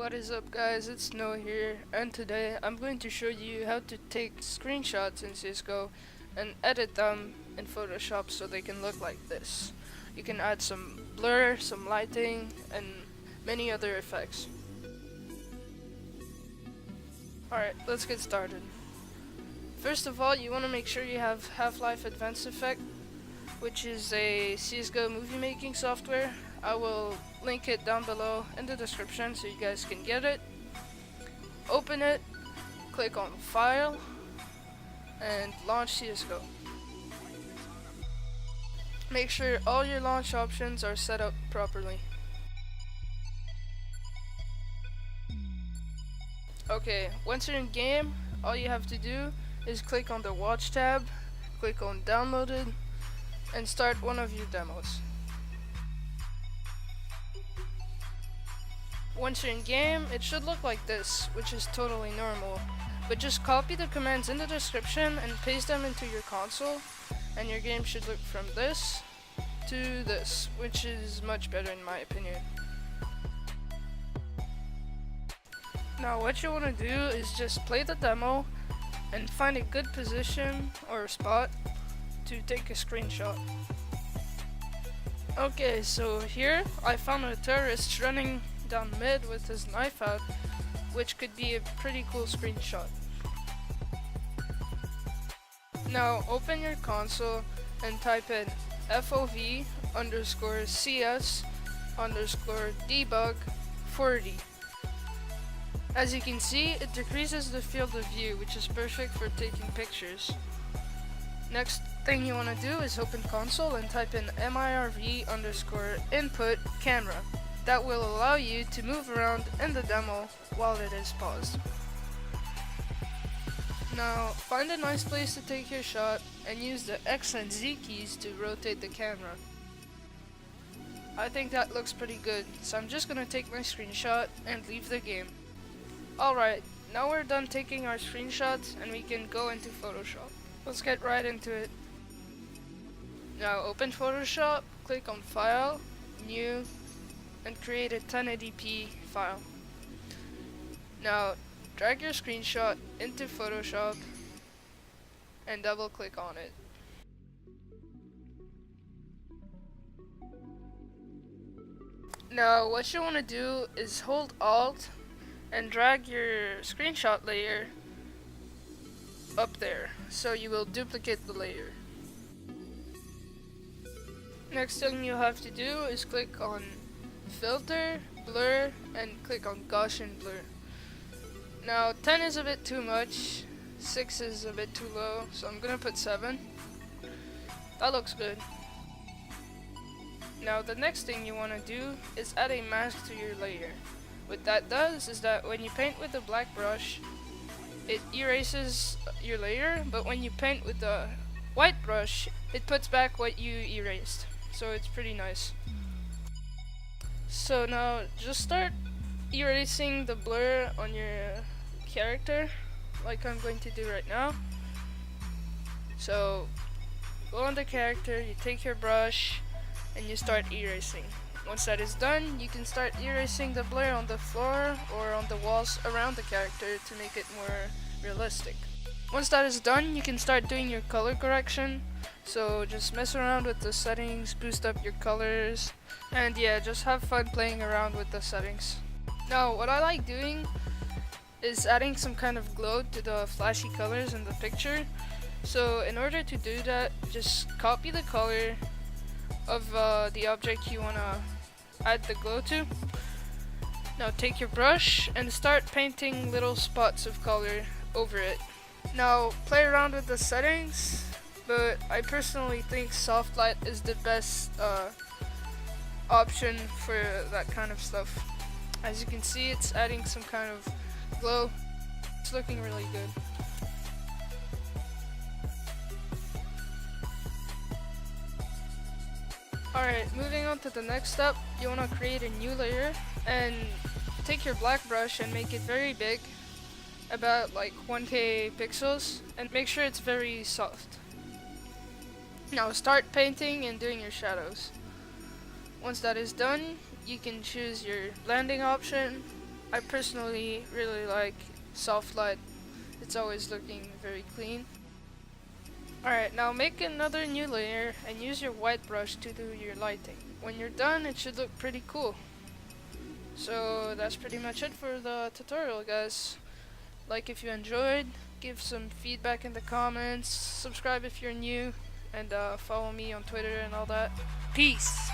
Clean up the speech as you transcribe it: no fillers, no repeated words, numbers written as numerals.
What is up guys, it's Noah here, and today I'm going to show you how to take screenshots in CSGO and edit them in Photoshop so they can look like this. You can add some blur, some lighting, and many other effects. Alright, let's get started. First of all, you want to make sure you have Half-Life Advanced Effect, which is a CSGO movie making software. I will link it down below in the description so you guys can get it. Open it, click on File, and launch CSGO. Make sure all your launch options are set up properly. Okay, once you're in game, all you have to do is click on the Watch tab, click on Downloaded, and start one of your demos. Once you're in game, it should look like this, which is totally normal. But just copy the commands in the description and paste them into your console, and your game should look from this to this, which is much better in my opinion. Now what you want to do is just play the demo and find a good position or spot to take a screenshot. Okay, so here I found a terrorist running down mid with his knife out, which could be a pretty cool screenshot. Now open your console and type in FOV_CS_debug40. As you can see, it decreases the field of view, which is perfect for taking pictures. Next thing you want to do is open console and type in mirv_input camera. That will allow you to move around in the demo while it is paused. Now find a nice place to take your shot and use the X and Z keys to rotate the camera. I think that looks pretty good, so I'm just gonna take my screenshot and leave the game. Alright, now we're done taking our screenshots and we can go into Photoshop. Let's get right into it. Now open Photoshop, click on File, New, and create a 1080p file. Now drag your screenshot into Photoshop and double click on it. Now what you want to do is hold Alt and drag your screenshot layer up there, so you will duplicate the layer. Next thing you have to do is click on Filter, Blur, and click on Gaussian Blur. Now 10 is a bit too much, 6 is a bit too low, so I'm gonna put 7. That looks good. Now the next thing you want to do is add a mask to your layer. What that does is that when you paint with a black brush, it erases your layer, but when you paint with the white brush, it puts back what you erased. So it's pretty nice. So now just start erasing the blur on your character, like I'm going to do right now. So go on the character, you take your brush, and you start erasing. Once that is done, you can start erasing the blur on the floor or on the walls around the character to make it more realistic. Once that is done, you can start doing your color correction. So just mess around with the settings, boost up your colors, and yeah, just have fun playing around with the settings. Now what I like doing is adding some kind of glow to the flashy colors in the picture. So in order to do that, just copy the color of the object you want to add the glow to. Now take your brush and start painting little spots of color over it. Now play around with the settings, but I personally think soft light is the best option for that kind of stuff. As you can see, it's adding some kind of glow. It's looking really good. Alright, moving on to the next step, you want to create a new layer and take your black brush and make it very big, about like 1k pixels, and make sure it's very soft. Now start painting and doing your shadows. Once that is done, you can choose your blending option I personally really like soft light. It's always looking very clean. Alright, now make another new layer and use your white brush to do your lighting. When you're done, it should look pretty cool. So that's pretty much it for the tutorial, guys. Like if you enjoyed, give some feedback in the comments, subscribe if you're new, and follow me on Twitter and all that. Peace!